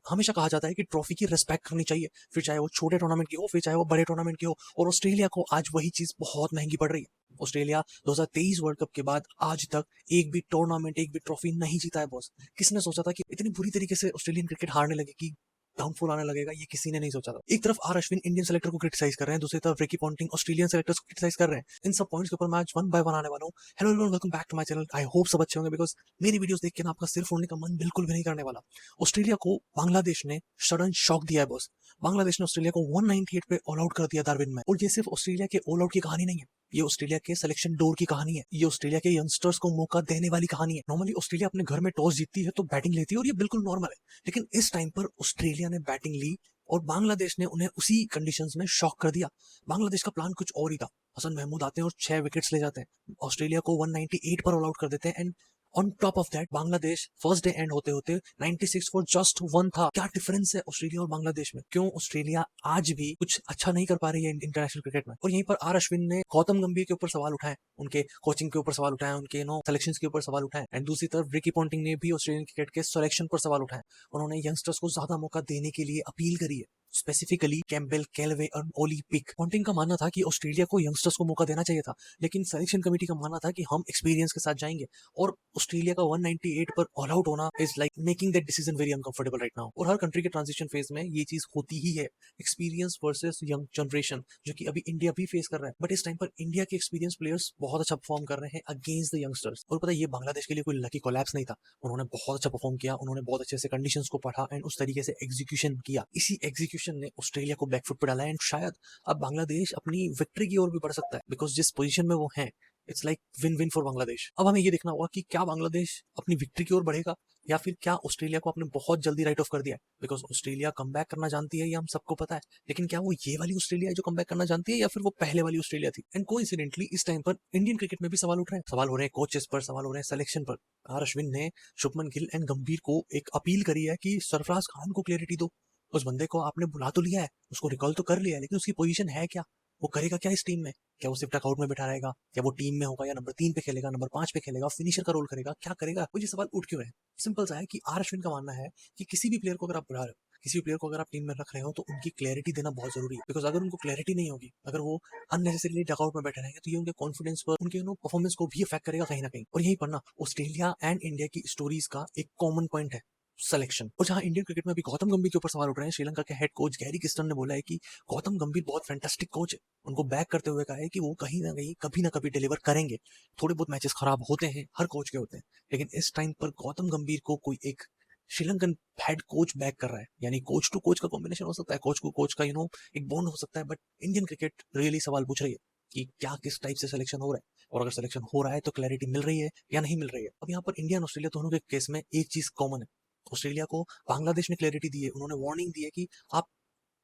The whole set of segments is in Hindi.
हमेशा कहा जाता है कि ट्रॉफी की रिस्पेक्ट करनी चाहिए, फिर चाहे वो छोटे टूर्नामेंट की हो, फिर चाहे वो बड़े टूर्नामेंट की हो। और ऑस्ट्रेलिया को आज वही चीज बहुत महंगी पड़ रही है। ऑस्ट्रेलिया 2023 वर्ल्ड कप के बाद आज तक एक भी टूर्नामेंट, एक भी ट्रॉफी नहीं जीता है बॉस। किसने सोचा था कि इतनी बुरी तरीके से ऑस्ट्रेलियन क्रिकेट हारने लगेगी, डाउनफॉल आने लगेगा, ये किसी ने नहीं सोचा था। एक तरफ आर अश्विन इंडियन सेलेक्टर को क्रिटिसाइज कर रहे हैं, दूसरी तरफ रिकी पॉन्टिंग ऑस्ट्रेलियन सेलेक्टर्स को क्रिटिसाइज कर रहे हैं। इन सब पॉइंट्स के ऊपर मैं आज वन बाय वन आने वाला हूँ। Hello everyone, welcome back to my channel. I hope सब अच्छे होंगे, बिकॉज मेरी वीडियोस देख के ना आपका सिर फोड़ने का मन बिल्कुल भी नहीं करने वाला। ऑस्ट्रेलिया को बांग्लादेश ने सडन शॉक दिया है बॉस। बांग्लादेश ने ऑस्ट्रेलिया को 198 पे ऑल आउट कर दिया डार्विन में। और ये सिर्फ ऑस्ट्रेलिया के ऑल आउट की कहानी नहीं है, ये ऑस्ट्रेलिया के सिलेक्शन डोर की कहानी है, ये ऑस्ट्रेलिया के यंगस्टर्स को मौका देने वाली कहानी है। नॉर्मली ऑस्ट्रेलिया अपने घर में टॉस जीतती है तो बैटिंग लेती है और ये बिल्कुल नॉर्मल है, लेकिन इस टाइम पर ऑस्ट्रेलिया ने बैटिंग ली और बांग्लादेश ने उन्हें उसी कंडीशंस में शॉक कर दिया। बांग्लादेश का प्लान कुछ और ही था। हसन महमूद आते हैं और 6 विकेट्स ले जाते हैं, ऑस्ट्रेलिया को 198 पर ऑल आउट कर देते हैं। And on top of that Bangladesh first day and होते होते 96 फॉर जस्ट 1 था। क्या डिफरेंस है ऑस्ट्रेलिया और बांग्लादेश में? क्यों ऑस्ट्रेलिया आज भी कुछ अच्छा नहीं कर पा रही है इंटरनेशनल क्रिकेट में? और यहीं पर आर अश्विन ने गौतम गंभीर के ऊपर सवाल उठाए, उनके कोचिंग के ऊपर सवाल उठाए, उनके सिलेक्शंस के ऊपर सवाल उठाए। एंड दूसरी तरफ रिकी पॉन्टिंग ने भी ऑस्ट्रेलियन क्रिकेट के सिलेक्शन पर सवाल उठाए। उन्होंने यंगस्टर्स को ज्यादा मौका देने के लिए अपील करी है, स्पेसिफिकली कैम्पबेल, कैलवे और ओली पिक। पॉन्टिंग का मानना था कि ऑस्ट्रेलिया को यंगस्टर्स को मौका देना चाहिए था, लेकिन सिलेक्शन कमेटी का मानना था कि हम एक्सपीरियंस के साथ जाएंगे। और ऑस्ट्रेलिया का 198 पर ऑल आउट होना is like making that decision very uncomfortable right now. और हर कंट्री के ट्रांजिशन फेज में ये चीज होती ही है, एक्सपीरियंस वर्सेस यंग जनरेशन, जो कि अभी इंडिया भी फेस कर रहा है। बट इस टाइम पर इंडिया के एक्सपीरियंस प्लेयर्स बहुत अच्छा परफॉर्म कर रहे हैं अगेंस्ट द यंगस्टर्स। और पता है, ये बांग्लादेश के लिए कोई लकी कोलैप्स नहीं था। उन्होंने बहुत अच्छा परफॉर्म किया, उन्होंने बहुत अच्छे से कंडीशंस को पढ़ा एंड उस तरीके से एग्जीक्यूशन किया। इसी एग्जीक्यूशन ने ऑस्ट्रेलिया को बैकफुट पे डाला एंड शायद अब बांग्लादेश अपनी विक्ट्री की ओर भी बढ़ सकता है, बिकॉज जिस पोजीशन में वो है it's like win win for Bangladesh. अब हमें ये देखना होगा कि क्या बांग्लादेश अपनी विक्ट्री की ओर बढ़ेगा या फिर क्या ऑस्ट्रेलिया को आपने बहुत जल्दी राइट ऑफ कर दिया है। बिकॉज ऑस्ट्रेलिया कमबैक करना जानती है, ये हम सबको पता है, लेकिन क्या वो ये वाली ऑस्ट्रेलिया है जो कमबैक करना जानती है या फिर वो पहले वाली ऑस्ट्रेलिया थी? एंड कोइंसिडेंटली इस टाइम पर इंडियन क्रिकेट में भी सवाल उठ रहे हैं, सवाल हो रहे हैं कोचेस पर, सवाल हो रहे हैं सिलेक्शन पर। आर अश्विन ने शुभमन गिल एंड गंभीर को एक अपील करी है कि सरफराज खान को क्लियरिटी दो। उस बंदे को आपने बुला तो लिया है, उसको रिकॉल तो कर लिया है, लेकिन उसकी पोजीशन है क्या? वो करेगा क्या इस टीम में? क्या वो सिर्फ टकआउट में बैठा रहेगा, या वो टीम में होगा, या नंबर 3 पे खेलेगा, नंबर 5 पे खेलेगा, फिनिशर का रोल करेगा, क्या करेगा? मुझे सवाल उठ क्यों रहे हैं? सिंपल सा है कि आर अश्विन का मानना है कि किसी भी प्लेयर को अगर आप बुला रहे हो, किसी भी प्लेयर को अगर आप टीम में रख रहे हो, तो उनकी क्लैरिटी देना बहुत जरूरी है। बिकॉज अगर उनको क्लैरिटी नहीं होगी, अगर वो अननेसेसरीली डकआउट में बैठे रहेंगे, तो ये उनके कॉन्फिडेंस पर, उनके परफॉर्मेंस को भी इफेक्ट करेगा कहीं ना कहीं। और यही पर ना ऑस्ट्रेलिया एंड इंडिया की स्टोरीज का एक कॉमन पॉइंट है, सिलेक्शन। और जहां इंडियन क्रिकेट में अभी गौतम गंभीर के ऊपर सवाल उठ रहे हैं, श्रीलंका के हेड कोच गैरी किस्टन ने बोला है कि गौतम गंभीर बहुत फैंटास्टिक कोच है। उनको बैक करते हुए कहा है कि वो कहीं ना कभी डिलीवर करेंगे। थोड़े बहुत मैचेस खराब होते हैं, हर कोच के होते हैं, लेकिन इस टाइम पर गौतम गंभीर को कोई एक श्रीलंकन हेड कोच बैक कर रहा है, यानी कोच टू कोच का कॉम्बिनेशन हो सकता है, कोच को कोच का एक बॉन्ड हो सकता है। बट इंडियन क्रिकेट रियली सवाल पूछ रही है कि क्या किस टाइप से सिलेक्शन हो रहा है, और अगर सिलेक्शन हो रहा है तो क्लैरिटी मिल रही है या नहीं मिल रही है। अब यहाँ पर इंडिया और ऑस्ट्रेलिया दोनों के केस में एक चीज कॉमन है। ऑस्ट्रेलिया को बांग्लादेश ने क्लैरिटी दी है, उन्होंने वार्निंग दी है कि आप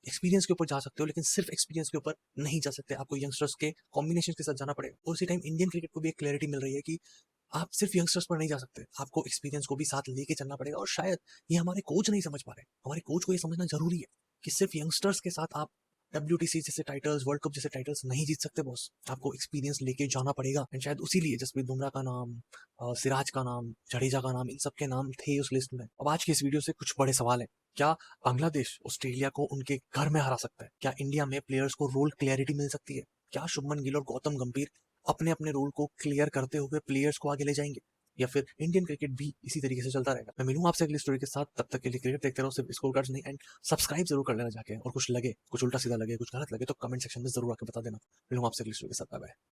एक्सपीरियंस के ऊपर जा सकते हो, लेकिन सिर्फ एक्सपीरियंस के ऊपर नहीं जा सकते, आपको यंगस्टर्स के कॉम्बिनेशन के साथ जाना पड़ेगा। और उसी टाइम इंडियन क्रिकेट को भी एक क्लैरिटी मिल रही है कि आप सिर्फ यंगस्टर्स पर नहीं जा सकते, आपको एक्सपीरियंस को भी साथ लेके चलना पड़ेगा। और शायद ये हमारे कोच नहीं समझ पा रहे, हमारे कोच को ये समझना जरूरी है कि सिर्फ यंगस्टर्स के साथ आप WTC जैसे टाइटल्स, वर्ल्ड कप जैसे टाइटल्स नहीं जीत सकते बॉस, आपको एक्सपीरियंस लेके जाना पड़ेगा। एंड शायद उसी लिए जसप्रीत बुमराह का नाम, सिराज का नाम, जडेजा का नाम, इन सब के नाम थे उस लिस्ट में। अब आज की इस वीडियो से कुछ बड़े सवाल है। क्या बांग्लादेश ऑस्ट्रेलिया को उनके घर में हरा सकता है? क्या इंडिया में प्लेयर्स को रोल क्लियरिटी मिल सकती है? क्या शुभमन गिल और गौतम गंभीर अपने अपने रोल को क्लियर करते हुए प्लेयर्स को आगे ले जाएंगे, या फिर इंडियन क्रिकेट भी इसी तरीके से चलता रहेगा? मैं मिलूंगा आपसे अगली स्टोरी के साथ, तब तक के लिए क्रिकेट देखते रहो, सिर्फ स्कोर कार्ड्स नहीं। एंड सब्सक्राइब जरूर कर लेना जाके, और कुछ लगे, कुछ उल्टा सीधा लगे, कुछ गलत लगे तो कमेंट सेक्शन में जरूर आके बता देना। मिलूंगा आपसे अगली स्टोरी के साथ। Bye bye.